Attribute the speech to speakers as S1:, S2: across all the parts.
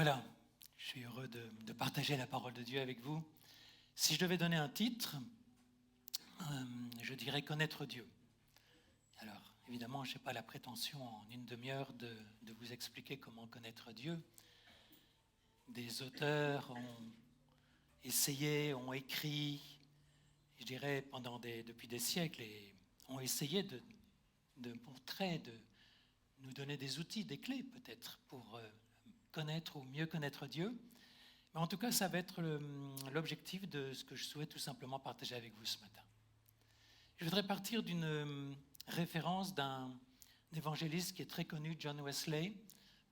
S1: Voilà, je suis heureux de partager la parole de Dieu avec vous. Si je devais donner un titre, je dirais connaître Dieu. Alors, évidemment, je n'ai pas la prétention en une demi-heure de vous expliquer comment connaître Dieu. Des auteurs ont essayé, ont écrit, je dirais depuis des siècles, et ont essayé de montrer, de nous donner des outils, des clés peut-être pour connaître ou mieux connaître Dieu. Mais en tout cas, ça va être l'objectif de ce que je souhaite tout simplement partager avec vous ce matin. Je voudrais partir d'une référence d'un évangéliste qui est très connu, John Wesley.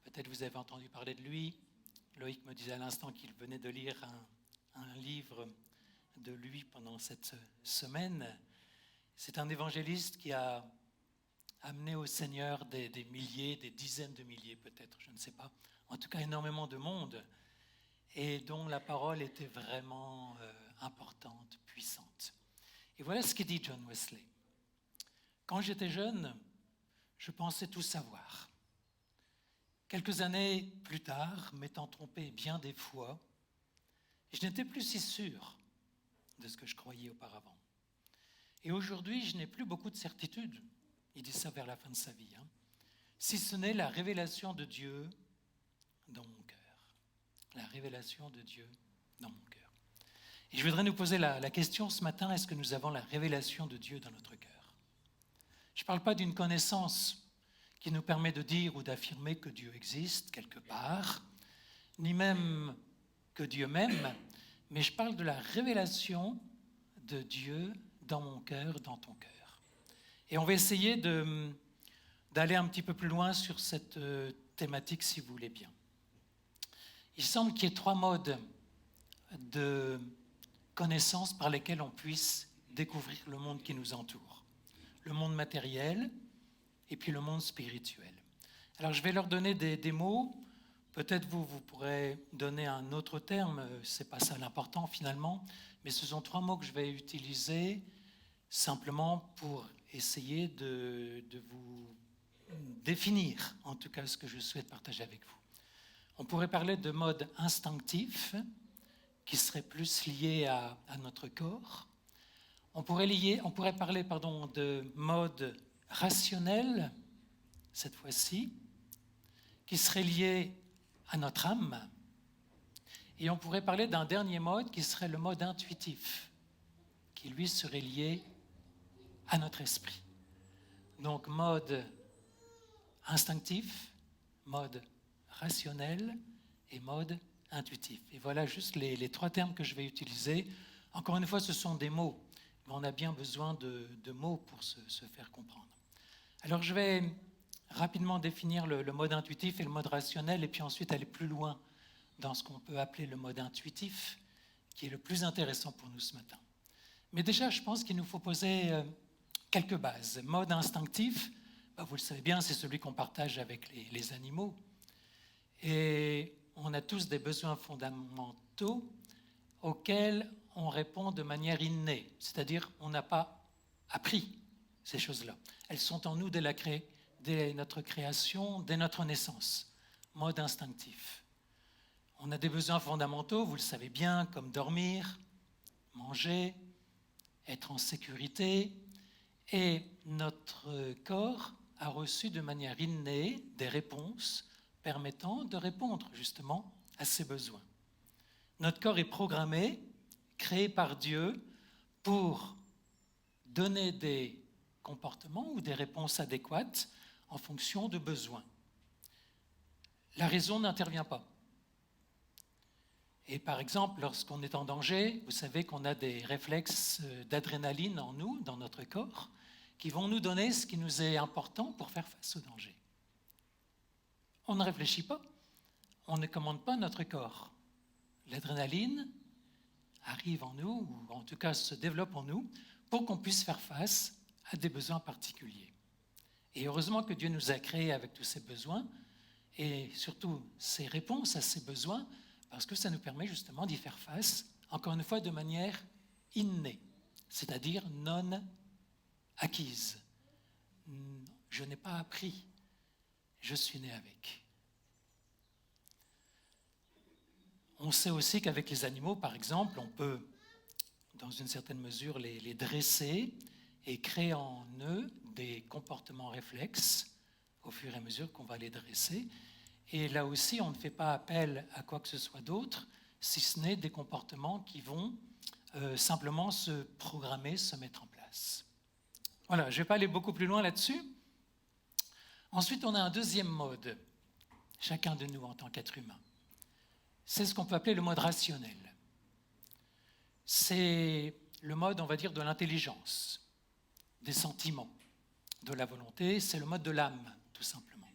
S1: Peut-être vous avez entendu parler de lui. Loïc me disait à l'instant qu'il venait de lire un livre de lui pendant cette semaine. C'est un évangéliste qui a amené au Seigneur des milliers, des dizaines de milliers peut-être, je ne sais pas, en tout cas énormément de monde, et dont la parole était vraiment importante, puissante. Et voilà ce qu'il dit John Wesley. Quand j'étais jeune, je pensais tout savoir. Quelques années plus tard, m'étant trompé bien des fois, je n'étais plus si sûr de ce que je croyais auparavant. Et aujourd'hui, je n'ai plus beaucoup de certitude. Il dit ça vers la fin de sa vie. Si ce n'est la révélation de Dieu dans mon cœur. La révélation de Dieu dans mon cœur. Et je voudrais nous poser la question ce matin, est-ce que nous avons la révélation de Dieu dans notre cœur? Je ne parle pas d'une connaissance qui nous permet de dire ou d'affirmer que Dieu existe quelque part, ni même que Dieu m'aime, mais je parle de la révélation de Dieu dans mon cœur, dans ton cœur. Et on va essayer d'aller un petit peu plus loin sur cette thématique, si vous voulez bien. Il semble qu'il y ait 3 modes de connaissances par lesquels on puisse découvrir le monde qui nous entoure. Le monde matériel et puis le monde spirituel. Alors je vais leur donner des mots. Peut-être vous pourrez donner un autre terme, ce n'est pas ça l'important finalement, mais ce sont 3 mots que je vais utiliser simplement pour essayer de vous définir, en tout cas ce que je souhaite partager avec vous. On pourrait parler de mode instinctif, qui serait plus lié à notre corps. On pourrait parler de mode rationnel, cette fois-ci, qui serait lié à notre âme. Et on pourrait parler d'un dernier mode qui serait le mode intuitif, qui lui serait lié à notre esprit. Donc mode instinctif, mode rationnel et mode intuitif. Et voilà juste les 3 termes que je vais utiliser. Encore une fois, ce sont des mots, mais on a bien besoin de mots pour se faire comprendre. Alors je vais rapidement définir le mode intuitif et le mode rationnel, et puis ensuite aller plus loin dans ce qu'on peut appeler le mode intuitif, qui est le plus intéressant pour nous ce matin. Mais déjà, je pense qu'il nous faut poser quelques bases. Mode instinctif, vous le savez bien, c'est celui qu'on partage avec les animaux. Et on a tous des besoins fondamentaux auxquels on répond de manière innée, c'est-à-dire on n'a pas appris ces choses-là. Elles sont en nous dès notre création, dès notre naissance. Mode instinctif. On a des besoins fondamentaux, vous le savez bien, comme dormir, manger, être en sécurité, et notre corps a reçu de manière innée des réponses permettant de répondre justement à ces besoins. Notre corps est programmé, créé par Dieu pour donner des comportements ou des réponses adéquates en fonction de besoins. La raison n'intervient pas. Et par exemple, lorsqu'on est en danger, vous savez qu'on a des réflexes d'adrénaline en nous, dans notre corps, qui vont nous donner ce qui nous est important pour faire face au danger. On ne réfléchit pas, on ne commande pas notre corps. L'adrénaline arrive en nous, ou en tout cas se développe en nous, pour qu'on puisse faire face à des besoins particuliers. Et heureusement que Dieu nous a créés avec tous ces besoins, et surtout ces réponses à ces besoins, parce que ça nous permet justement d'y faire face, encore une fois, de manière innée, c'est-à-dire non acquise. Je n'ai pas appris, je suis né avec. On sait aussi qu'avec les animaux, par exemple, on peut, dans une certaine mesure, les dresser et créer en eux des comportements réflexes au fur et à mesure qu'on va les dresser. Et là aussi, on ne fait pas appel à quoi que ce soit d'autre, si ce n'est des comportements qui vont simplement se programmer, se mettre en place. Voilà, je ne vais pas aller beaucoup plus loin là-dessus. Ensuite, on a un deuxième mode, chacun de nous en tant qu'être humain. C'est ce qu'on peut appeler le mode rationnel. C'est le mode, on va dire, de l'intelligence, des sentiments, de la volonté. C'est le mode de l'âme, tout simplement.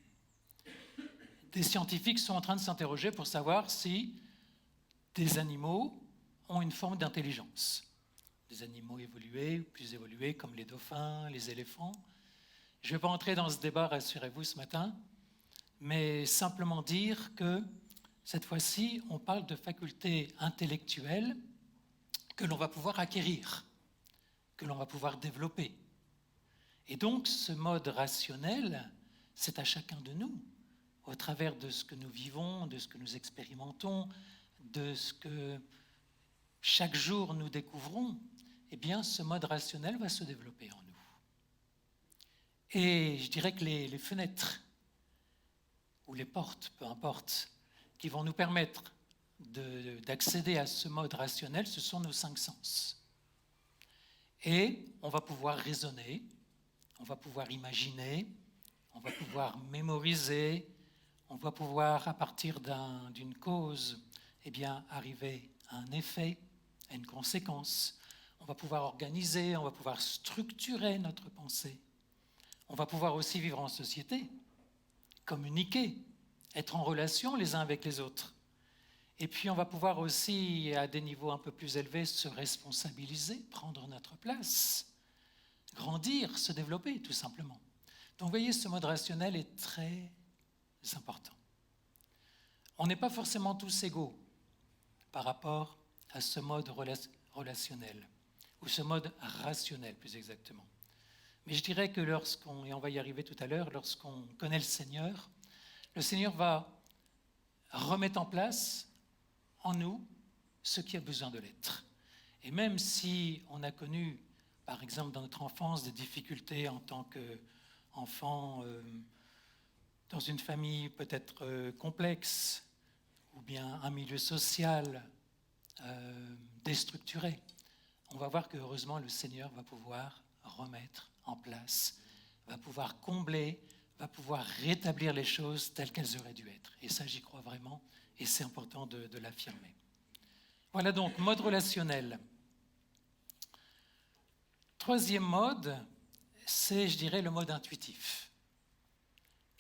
S1: Des scientifiques sont en train de s'interroger pour savoir si des animaux ont une forme d'intelligence. Des animaux évolués, plus évolués, comme les dauphins, les éléphants. Je ne vais pas entrer dans ce débat, rassurez-vous, ce matin, mais simplement dire que cette fois-ci, on parle de facultés intellectuelles que l'on va pouvoir acquérir, que l'on va pouvoir développer. Et donc, ce mode rationnel, c'est à chacun de nous, au travers de ce que nous vivons, de ce que nous expérimentons, de ce que chaque jour nous découvrons, eh bien, ce mode rationnel va se développer en nous. Et je dirais que les fenêtres ou les portes, peu importe, qui vont nous permettre d'accéder à ce mode rationnel, ce sont nos 5 sens. Et on va pouvoir raisonner, on va pouvoir imaginer, on va pouvoir mémoriser, on va pouvoir, à partir d'une cause, eh bien, arriver à un effet, à une conséquence. On va pouvoir organiser, on va pouvoir structurer notre pensée. On va pouvoir aussi vivre en société, communiquer, être en relation les uns avec les autres. Et puis on va pouvoir aussi, à des niveaux un peu plus élevés, se responsabiliser, prendre notre place, grandir, se développer tout simplement. Donc vous voyez, ce mode rationnel est très important. On n'est pas forcément tous égaux par rapport à ce mode relationnel, ou ce mode rationnel plus exactement. Mais je dirais que lorsqu'on, et on va y arriver tout à l'heure, lorsqu'on connaît le Seigneur va remettre en place en nous ce qui a besoin de l'être. Et même si on a connu, par exemple dans notre enfance, des difficultés en tant qu'enfant dans une famille peut-être complexe, ou bien un milieu social déstructuré, on va voir que heureusement le Seigneur va pouvoir remettre en place, va pouvoir combler, va pouvoir rétablir les choses telles qu'elles auraient dû être. Et ça, j'y crois vraiment, et c'est important de l'affirmer. Voilà donc, mode relationnel. Troisième mode, c'est, je dirais, le mode intuitif.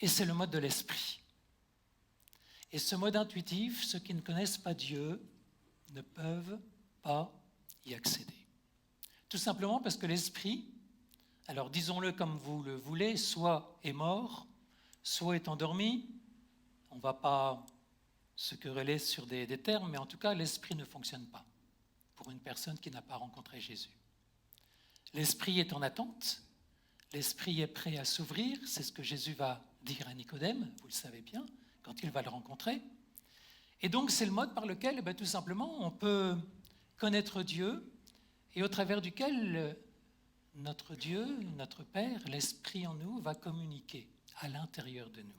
S1: Et c'est le mode de l'esprit. Et ce mode intuitif, ceux qui ne connaissent pas Dieu ne peuvent pas y accéder. Tout simplement parce que l'esprit, alors disons-le comme vous le voulez, soit est mort, soit est endormi. On ne va pas se quereller sur des termes, mais en tout cas, l'esprit ne fonctionne pas pour une personne qui n'a pas rencontré Jésus. L'esprit est en attente, l'esprit est prêt à s'ouvrir, c'est ce que Jésus va dire à Nicodème, vous le savez bien, quand il va le rencontrer. Et donc, c'est le mode par lequel, tout simplement, on peut connaître Dieu et au travers duquel notre Dieu, notre Père, l'Esprit en nous, va communiquer à l'intérieur de nous.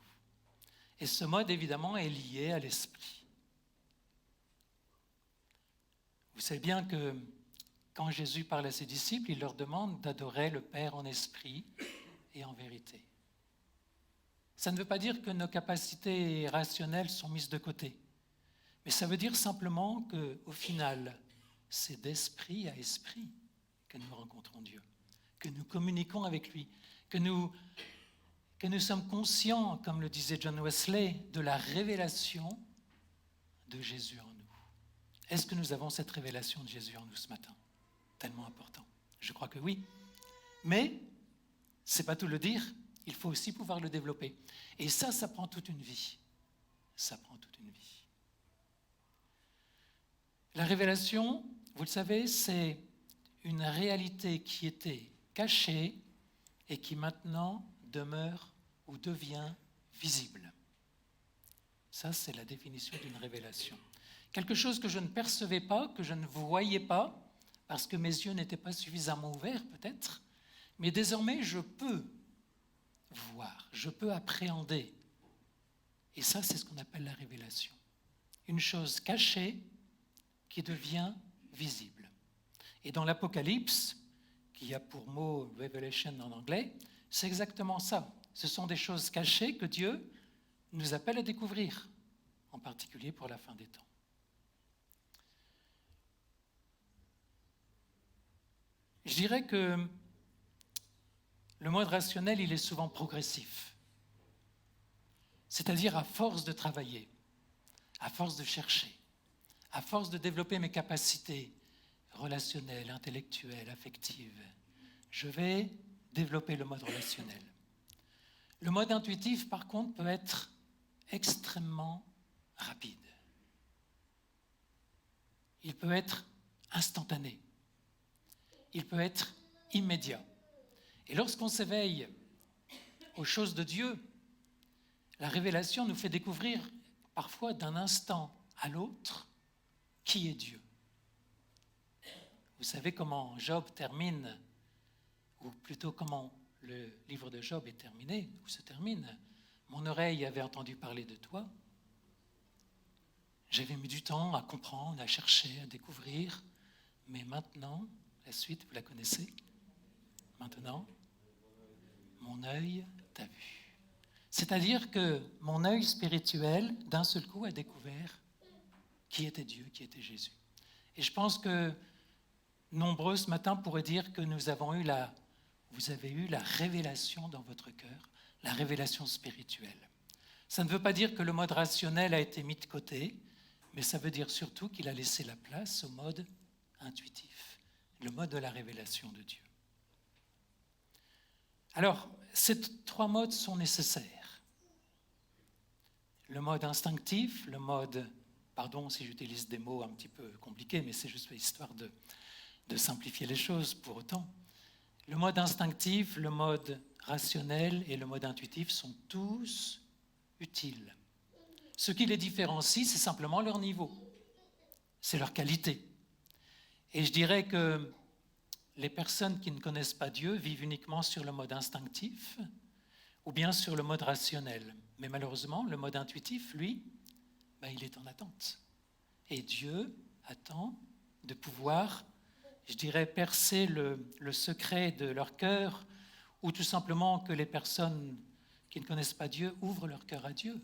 S1: Et ce mode, évidemment, est lié à l'Esprit. Vous savez bien que quand Jésus parle à ses disciples, il leur demande d'adorer le Père en esprit et en vérité. Ça ne veut pas dire que nos capacités rationnelles sont mises de côté, mais ça veut dire simplement qu'au final, c'est d'esprit à esprit que nous rencontrons Dieu, que nous communiquons avec lui, que nous sommes conscients, comme le disait John Wesley, de la révélation de Jésus en nous. Est-ce que nous avons cette révélation de Jésus en nous ce matin ? Tellement important. Je crois que oui. Mais ce n'est pas tout le dire, il faut aussi pouvoir le développer. Et ça prend toute une vie. Ça prend toute une vie. La révélation, vous le savez, c'est une réalité qui était cachée et qui maintenant demeure ou devient visible. Ça, c'est la définition d'une révélation. Quelque chose que je ne percevais pas, que je ne voyais pas, parce que mes yeux n'étaient pas suffisamment ouverts peut-être, mais désormais je peux voir, je peux appréhender. Et ça, c'est ce qu'on appelle la révélation. Une chose cachée qui devient visible. Et dans l'Apocalypse, qui a pour mot Revelation en anglais, c'est exactement ça. Ce sont des choses cachées que Dieu nous appelle à découvrir, en particulier pour la fin des temps. Je dirais que le mode rationnel, il est souvent progressif. C'est-à-dire à force de travailler, à force de chercher, à force de développer mes capacités relationnelles, intellectuelles, affectives, je vais développer le mode relationnel. Le mode intuitif, par contre, peut être extrêmement rapide. Il peut être instantané. Il peut être immédiat. Et lorsqu'on s'éveille aux choses de Dieu, la révélation nous fait découvrir parfois d'un instant à l'autre qui est Dieu. Vous savez comment Job termine, ou plutôt comment le livre de Job est terminé, ou se termine. Mon oreille avait entendu parler de toi. J'avais mis du temps à comprendre, à chercher, à découvrir. Mais maintenant, la suite, vous la connaissez. Maintenant, mon œil t'a vu. C'est-à-dire que mon œil spirituel, d'un seul coup, a découvert qui était Dieu, qui était Jésus. Et je pense que nombreux ce matin pourraient dire que vous avez eu la révélation dans votre cœur, la révélation spirituelle. Ça ne veut pas dire que le mode rationnel a été mis de côté, mais ça veut dire surtout qu'il a laissé la place au mode intuitif, le mode de la révélation de Dieu. Alors, ces trois modes sont nécessaires. Le mode instinctif, le mode, pardon si j'utilise des mots un petit peu compliqués, mais c'est juste histoire de simplifier les choses pour autant. Le mode instinctif, le mode rationnel et le mode intuitif sont tous utiles. Ce qui les différencie, c'est simplement leur niveau, c'est leur qualité. Et je dirais que les personnes qui ne connaissent pas Dieu vivent uniquement sur le mode instinctif ou bien sur le mode rationnel. Mais malheureusement, le mode intuitif, lui, il est en attente. Et Dieu attend de pouvoir, je dirais, percer le secret de leur cœur, ou tout simplement que les personnes qui ne connaissent pas Dieu ouvrent leur cœur à Dieu,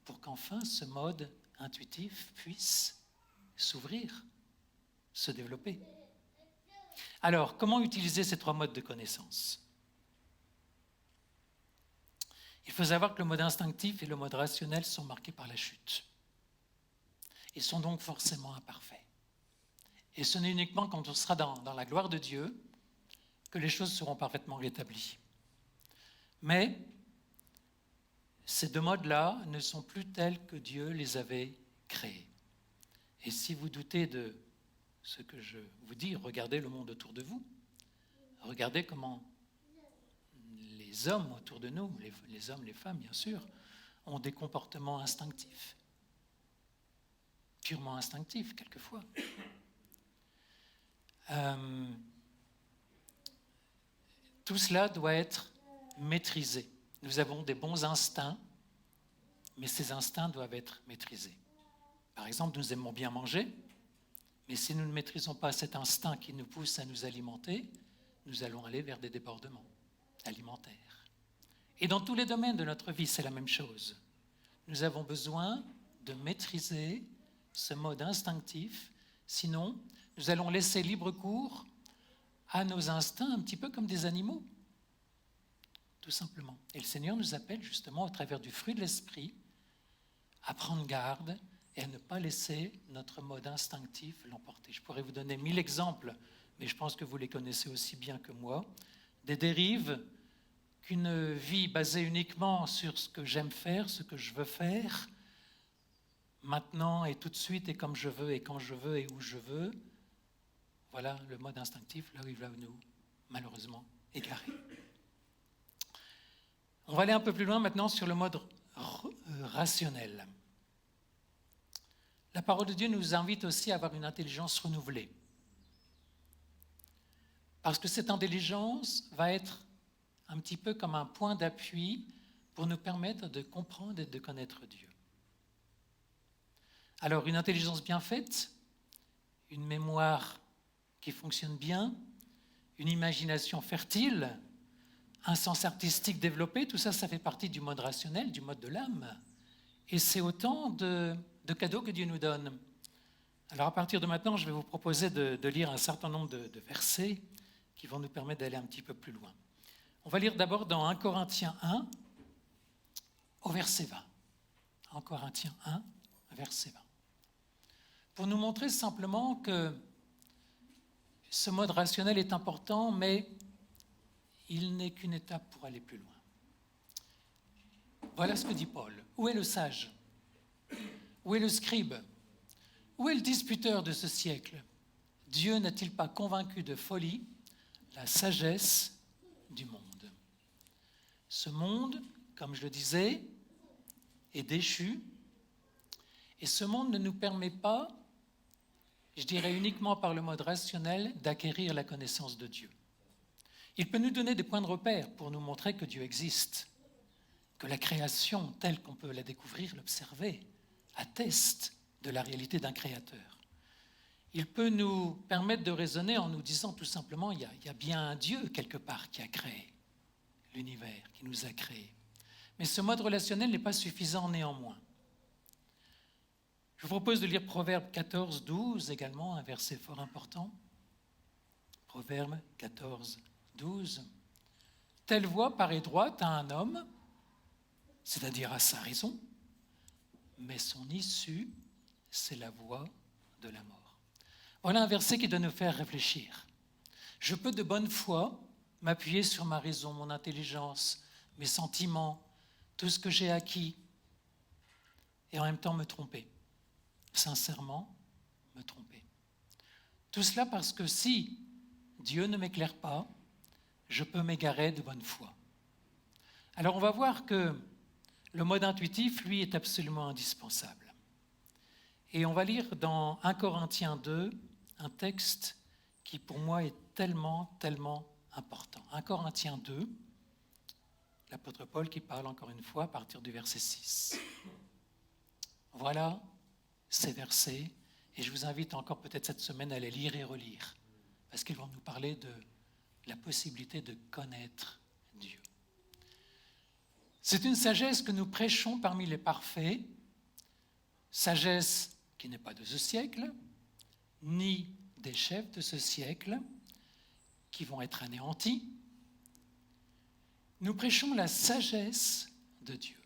S1: pour qu'enfin ce mode intuitif puisse s'ouvrir, se développer. Alors, comment utiliser ces trois modes de connaissance ? Il faut savoir que le mode instinctif et le mode rationnel sont marqués par la chute. Ils sont donc forcément imparfaits. Et ce n'est uniquement quand on sera dans la gloire de Dieu que les choses seront parfaitement rétablies. Mais ces deux modes-là ne sont plus tels que Dieu les avait créés. Et si vous doutez de ce que je vous dis, regardez le monde autour de vous. Regardez comment les hommes autour de nous, les hommes, les femmes bien sûr, ont des comportements instinctifs. Purement instinctifs quelquefois. Tout cela doit être maîtrisé. Nous avons des bons instincts, mais ces instincts doivent être maîtrisés. Par exemple, nous aimons bien manger, mais si nous ne maîtrisons pas cet instinct qui nous pousse à nous alimenter, nous allons aller vers des débordements alimentaires. Et dans tous les domaines de notre vie, c'est la même chose. Nous avons besoin de maîtriser ce mode instinctif, sinon nous allons laisser libre cours à nos instincts, un petit peu comme des animaux, tout simplement. Et le Seigneur nous appelle justement, au travers du fruit de l'esprit, à prendre garde et à ne pas laisser notre mode instinctif l'emporter. Je pourrais vous donner 1000 exemples, mais je pense que vous les connaissez aussi bien que moi, des dérives qu'une vie basée uniquement sur ce que j'aime faire, ce que je veux faire, maintenant et tout de suite et comme je veux et quand je veux et où je veux, voilà le mode instinctif, là où il va nous, malheureusement, égarer. On va aller un peu plus loin maintenant sur le mode rationnel. la parole de Dieu nous invite aussi à avoir une intelligence renouvelée. Parce que cette intelligence va être un petit peu comme un point d'appui pour nous permettre de comprendre et de connaître Dieu. Alors, une intelligence bien faite, une mémoire qui fonctionne bien, une imagination fertile, un sens artistique développé, tout ça, ça fait partie du mode rationnel, du mode de l'âme. Et c'est autant de cadeaux que Dieu nous donne. Alors, à partir de maintenant, je vais vous proposer de lire un certain nombre de versets qui vont nous permettre d'aller un petit peu plus loin. On va lire d'abord dans 1 Corinthiens 1, au verset 20. 1 Corinthiens 1, verset 20. Pour nous montrer simplement que ce mode rationnel est important, mais il n'est qu'une étape pour aller plus loin. Voilà ce que dit Paul. Où est le sage? Où est le scribe? Où est le disputeur de ce siècle? Dieu n'a-t-il pas convaincu de folie la sagesse du monde? Ce monde, comme je le disais, est déchu, et ce monde ne nous permet pas, je dirais uniquement par le mode rationnel, d'acquérir la connaissance de Dieu. Il peut nous donner des points de repère pour nous montrer que Dieu existe, que la création, telle qu'on peut la découvrir, l'observer, atteste de la réalité d'un créateur. Il peut nous permettre de raisonner en nous disant tout simplement, il y a bien un Dieu quelque part qui a créé l'univers, qui nous a créés. Mais ce mode relationnel n'est pas suffisant néanmoins. Je vous propose de lire Proverbe 14, 12 également, un verset fort important. Proverbe 14, 12. Telle voie paraît droite à un homme, c'est-à-dire à sa raison, mais son issue, c'est la voie de la mort. Voilà un verset qui doit nous faire réfléchir. Je peux de bonne foi m'appuyer sur ma raison, mon intelligence, mes sentiments, tout ce que j'ai acquis, et en même temps me tromper. Sincèrement, me tromper. Tout cela parce que si Dieu ne m'éclaire pas, je peux m'égarer de bonne foi. Alors on va voir que le mode intuitif, lui, est absolument indispensable. Et on va lire dans 1 Corinthiens 2, un texte qui pour moi est tellement important. 1 Corinthiens 2, l'apôtre Paul qui parle encore une fois à partir du verset 6. Voilà ces versets, et je vous invite encore peut-être cette semaine à les lire et relire, parce qu'ils vont nous parler de la possibilité de connaître Dieu. C'est une sagesse que nous prêchons parmi les parfaits, sagesse qui n'est pas de ce siècle, ni des chefs de ce siècle, qui vont être anéantis. Nous prêchons la sagesse de Dieu,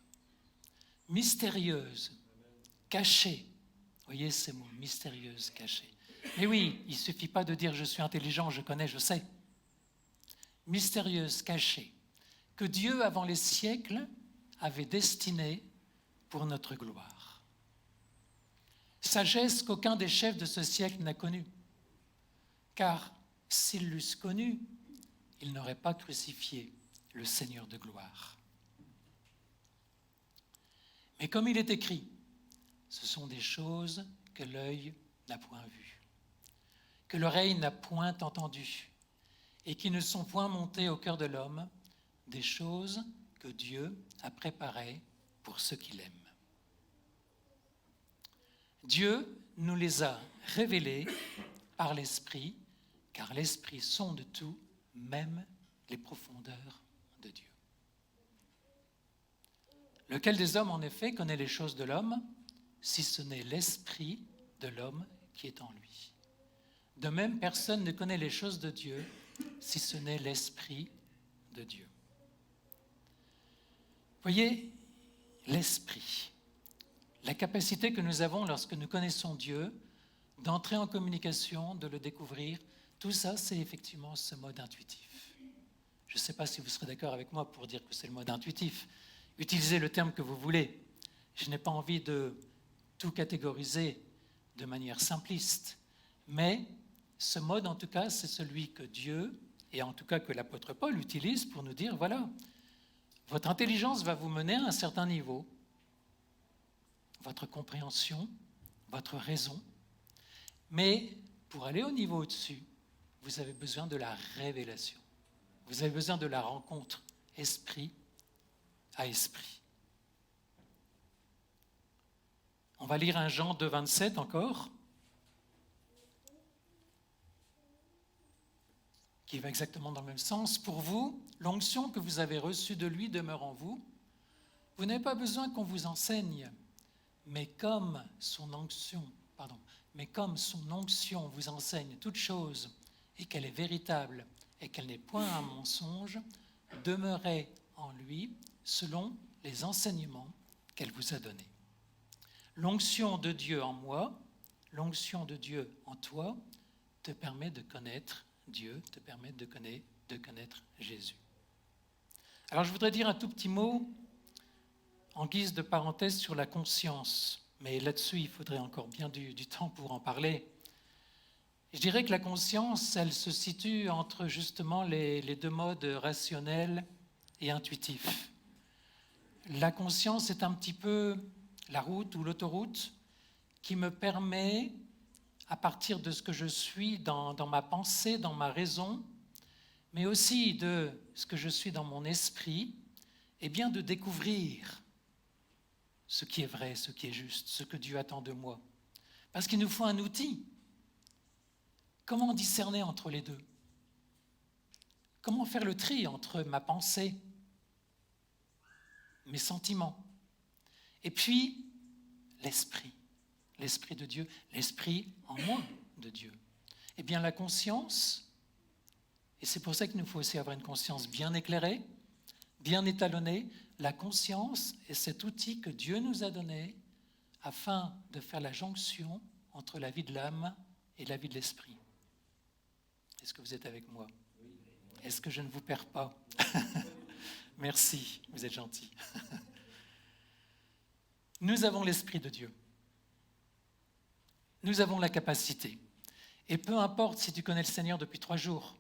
S1: mystérieuse, cachée. Voyez ces mots, mystérieuse, cachée. Mais oui, il ne suffit pas de dire « je suis intelligent, je connais, je sais ». Mystérieuse, cachée, que Dieu, avant les siècles, avait destinée pour notre gloire. Sagesse qu'aucun des chefs de ce siècle n'a connue, car s'ils l'eussent connue, ils n'auraient pas crucifié le Seigneur de gloire. Mais comme il est écrit, ce sont des choses que l'œil n'a point vues, que l'oreille n'a point entendues, et qui ne sont point montées au cœur de l'homme, des choses que Dieu a préparées pour ceux qui l'aiment. Dieu nous les a révélées par l'Esprit, car l'Esprit sonde tout, même les profondeurs de Dieu. Lequel des hommes, en effet, connaît les choses de l'homme, si ce n'est l'Esprit de l'homme qui est en lui? De même, personne ne connaît les choses de Dieu, si ce n'est l'Esprit de Dieu. Voyez, l'Esprit, la capacité que nous avons lorsque nous connaissons Dieu, d'entrer en communication, de le découvrir, tout ça, c'est effectivement ce mode intuitif. Je ne sais pas si vous serez d'accord avec moi pour dire que c'est le mode intuitif. Utilisez le terme que vous voulez. Je n'ai pas envie de tout catégoriser de manière simpliste, mais ce mode, en tout cas, c'est celui que Dieu, et en tout cas que l'apôtre Paul utilise pour nous dire, voilà, votre intelligence va vous mener à un certain niveau, votre compréhension votre raison. Mais pour aller au niveau au-dessus, vous avez besoin de la révélation. Vous avez besoin de la rencontre esprit à esprit. On va lire un Jean 2, 27 encore, qui va exactement dans le même sens. Pour vous, l'onction que vous avez reçue de lui demeure en vous. Vous n'avez pas besoin qu'on vous enseigne, mais comme son onction vous enseigne toute chose et qu'elle est véritable et qu'elle n'est point un mensonge, demeurez en lui selon les enseignements qu'elle vous a donnés. L'onction de Dieu en moi, l'onction de Dieu en toi, te permet de connaître Dieu, te permet de connaître Jésus. Alors je voudrais dire un tout petit mot en guise de parenthèse sur la conscience, mais là-dessus il faudrait encore bien du temps pour en parler. Je dirais que la conscience, elle se situe entre justement les deux modes rationnel et intuitif. La conscience est un petit peu la route ou l'autoroute qui me permet, à partir de ce que je suis dans ma pensée, dans ma raison, mais aussi de ce que je suis dans mon esprit, eh bien de découvrir ce qui est vrai, ce qui est juste, ce que Dieu attend de moi. Parce qu'il nous faut un outil. Comment discerner entre les deux? Comment faire le tri entre ma pensée, mes sentiments, et puis l'esprit de Dieu, l'esprit en moi de Dieu? Eh bien la conscience, et c'est pour ça qu'il nous faut aussi avoir une conscience bien éclairée, bien étalonnée, la conscience est cet outil que Dieu nous a donné afin de faire la jonction entre la vie de l'âme et la vie de l'esprit. Est-ce que vous êtes avec moi? Est-ce que je ne vous perds pas? Merci, vous êtes gentils. Nous avons l'Esprit de Dieu. Nous avons la capacité. Et peu importe si tu connais le Seigneur depuis 3 jours,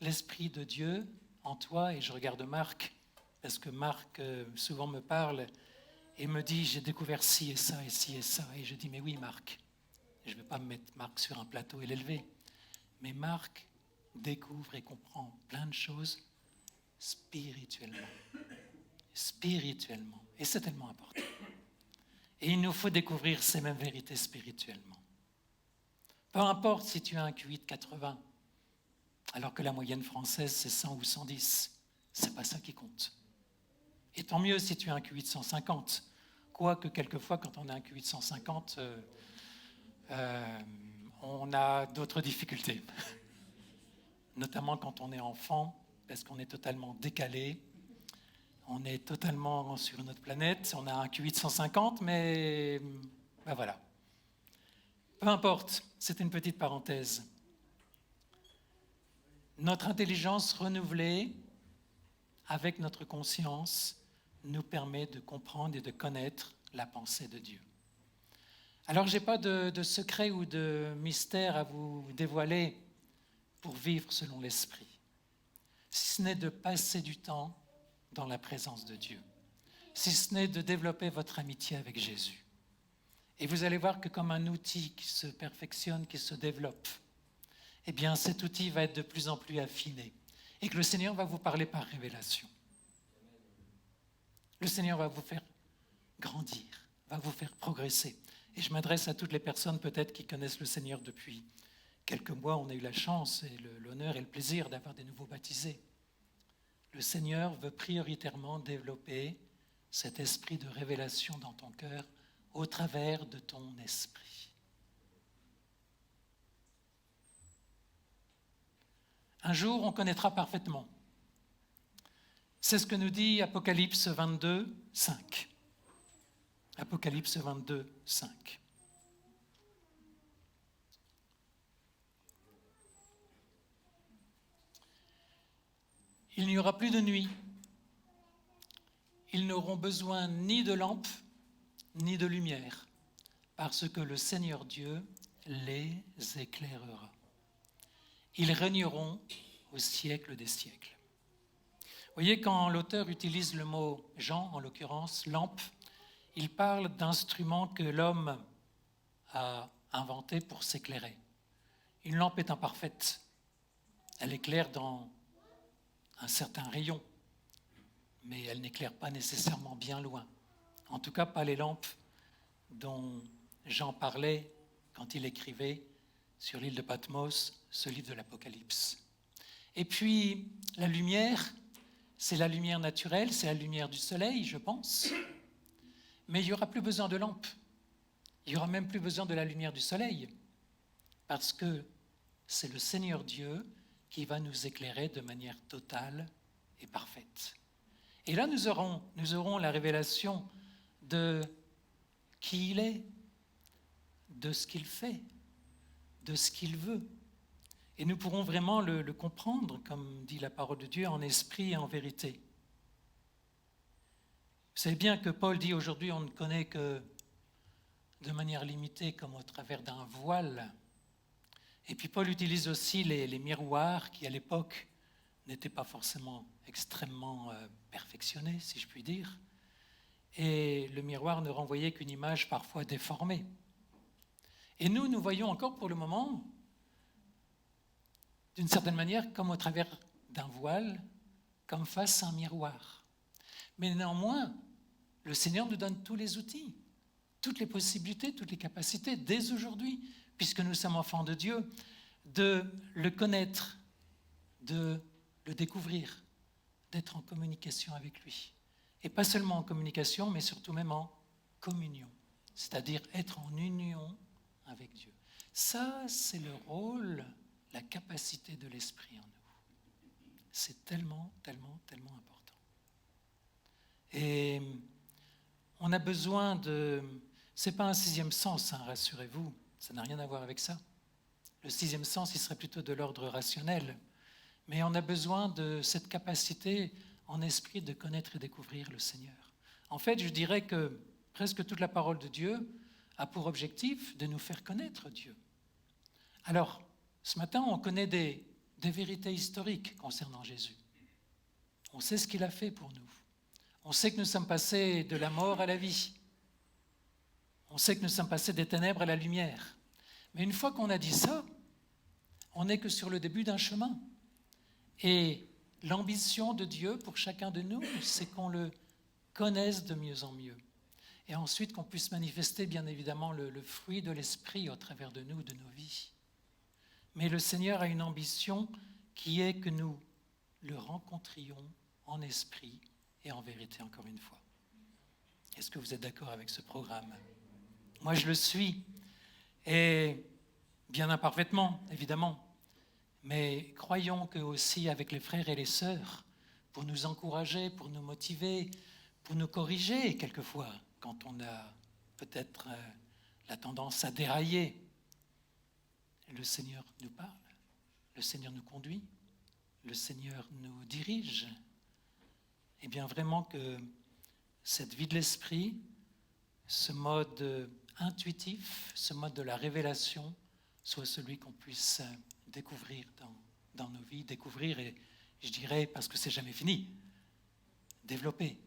S1: l'Esprit de Dieu en toi, et je regarde Marc, parce que Marc souvent me parle et me dit « j'ai découvert ci et ça et ci et ça ». Et je dis « mais oui Marc, je ne vais pas me mettre Marc sur un plateau et l'élever ». Mais Marc découvre et comprend plein de choses spirituellement. Spirituellement. Et c'est tellement important. Et il nous faut découvrir ces mêmes vérités spirituellement. Peu importe si tu as un QI de 80, alors que la moyenne française c'est 100 ou 110. C'est pas ça qui compte. Et tant mieux si tu as un QI de 150. Quoique quelquefois, quand on a un QI de 150, on a d'autres difficultés. Notamment quand on est enfant, parce qu'on est totalement décalé. On est totalement sur une autre planète. On a un QI de 150, mais ben voilà. Peu importe, c'est une petite parenthèse. Notre intelligence renouvelée, avec notre conscience, nous permet de comprendre et de connaître la pensée de Dieu. Alors, je n'ai pas de secret ou de mystère à vous dévoiler pour vivre selon l'Esprit, si ce n'est de passer du temps dans la présence de Dieu, si ce n'est de développer votre amitié avec Jésus. Et vous allez voir que comme un outil qui se perfectionne, qui se développe, eh bien cet outil va être de plus en plus affiné et que le Seigneur va vous parler par révélation. Le Seigneur va vous faire grandir, va vous faire progresser. Et je m'adresse à toutes les personnes peut-être qui connaissent le Seigneur depuis quelques mois. On a eu la chance et l'honneur et le plaisir d'avoir des nouveaux baptisés. Le Seigneur veut prioritairement développer cet esprit de révélation dans ton cœur au travers de ton esprit. Un jour, on connaîtra parfaitement. C'est ce que nous dit Apocalypse 22, 5. Apocalypse 22, 5. Il n'y aura plus de nuit. Ils n'auront besoin ni de lampe, ni de lumière, parce que le Seigneur Dieu les éclairera. Ils régneront au siècle des siècles. Vous voyez, quand l'auteur utilise le mot Jean, en l'occurrence lampe, il parle d'instruments que l'homme a inventé pour s'éclairer. Une lampe est imparfaite. Elle éclaire dans un certain rayon, mais elle n'éclaire pas nécessairement bien loin. En tout cas, pas les lampes dont Jean parlait quand il écrivait sur l'île de Patmos ce livre de l'Apocalypse. Et puis, la lumière, c'est la lumière naturelle, c'est la lumière du soleil, je pense. Mais il n'y aura plus besoin de lampes. Il n'y aura même plus besoin de la lumière du soleil, parce que c'est le Seigneur Dieu qui va nous éclairer de manière totale et parfaite. Et là, nous aurons la révélation de qui il est, de ce qu'il fait, de ce qu'il veut. Et nous pourrons vraiment le comprendre, comme dit la parole de Dieu, en esprit et en vérité. Vous savez bien que Paul dit aujourd'hui, on ne connaît que de manière limitée, comme au travers d'un voile. Et puis Paul utilise aussi les miroirs qui, à l'époque, n'étaient pas forcément extrêmement perfectionnés, si je puis dire. Et le miroir ne renvoyait qu'une image parfois déformée. Et nous voyons encore pour le moment, d'une certaine manière, comme au travers d'un voile, comme face à un miroir. Mais néanmoins, le Seigneur nous donne tous les outils, toutes les possibilités, toutes les capacités, dès aujourd'hui, puisque nous sommes enfants de Dieu, de le connaître, de le découvrir, d'être en communication avec lui. Et pas seulement en communication, mais surtout même en communion, c'est-à-dire être en union avec Dieu. Ça, c'est le rôle, la capacité de l'Esprit en nous. C'est tellement, tellement, tellement important. Et on a besoin de... C'est pas un sixième sens, hein, rassurez-vous, ça n'a rien à voir avec ça. Le sixième sens, il serait plutôt de l'ordre rationnel. Mais on a besoin de cette capacité en esprit de connaître et découvrir le Seigneur. En fait, je dirais que presque toute la parole de Dieu a pour objectif de nous faire connaître Dieu. Alors, ce matin, on connaît des vérités historiques concernant Jésus. On sait ce qu'il a fait pour nous. On sait que nous sommes passés de la mort à la vie. On sait que nous sommes passés des ténèbres à la lumière. Mais une fois qu'on a dit ça, on n'est que sur le début d'un chemin. Et l'ambition de Dieu pour chacun de nous, c'est qu'on le connaisse de mieux en mieux. Et ensuite qu'on puisse manifester bien évidemment le fruit de l'Esprit au travers de nous, de nos vies. Mais le Seigneur a une ambition qui est que nous le rencontrions en esprit et en vérité encore une fois. Est-ce que vous êtes d'accord avec ce programme ? Moi, je le suis, et bien imparfaitement, évidemment. Mais croyons que aussi avec les frères et les sœurs, pour nous encourager, pour nous motiver, pour nous corriger quelquefois, quand on a peut-être la tendance à dérailler, le Seigneur nous parle, le Seigneur nous conduit, le Seigneur nous dirige. Et bien vraiment que cette vie de l'esprit, ce mode intuitif, ce mode de la révélation, soit celui qu'on puisse découvrir dans nos vies, découvrir et je dirais, parce que c'est jamais fini, développer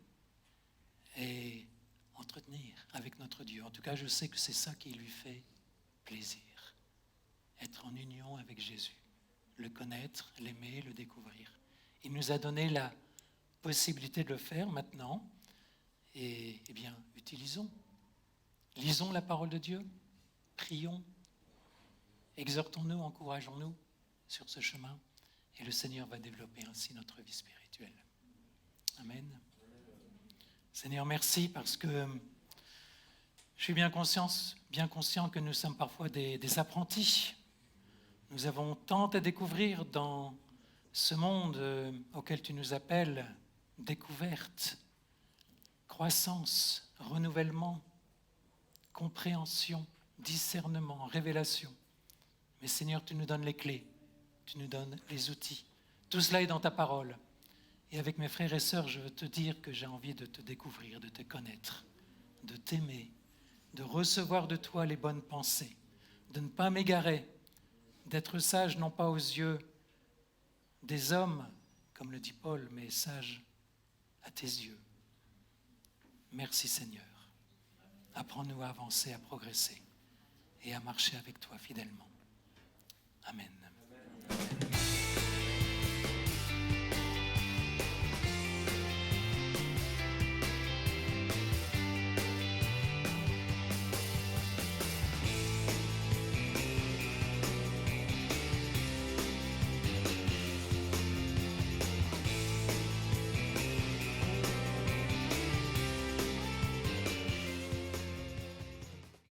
S1: et entretenir avec notre Dieu. En tout cas, je sais que c'est ça qui lui fait plaisir. Être en union avec Jésus, le connaître, l'aimer, le découvrir. Il nous a donné la possibilité de le faire maintenant et eh bien, utilisons. Lisons la parole de Dieu, prions, exhortons-nous, encourageons-nous sur ce chemin et le Seigneur va développer ainsi notre vie spirituelle. Amen. Seigneur, merci parce que je suis bien conscient que nous sommes parfois des apprentis. Nous avons tant à découvrir dans ce monde auquel tu nous appelles, découverte, croissance, renouvellement, compréhension, discernement, révélation. Mais Seigneur, tu nous donnes les clés, tu nous donnes les outils. Tout cela est dans ta parole. Et avec mes frères et sœurs, je veux te dire que j'ai envie de te découvrir, de te connaître, de t'aimer, de recevoir de toi les bonnes pensées, de ne pas m'égarer, d'être sage non pas aux yeux des hommes, comme le dit Paul, mais sage à tes yeux. Merci Seigneur. Apprends-nous à avancer, à progresser. et à marcher avec toi fidèlement. Amen. Amen.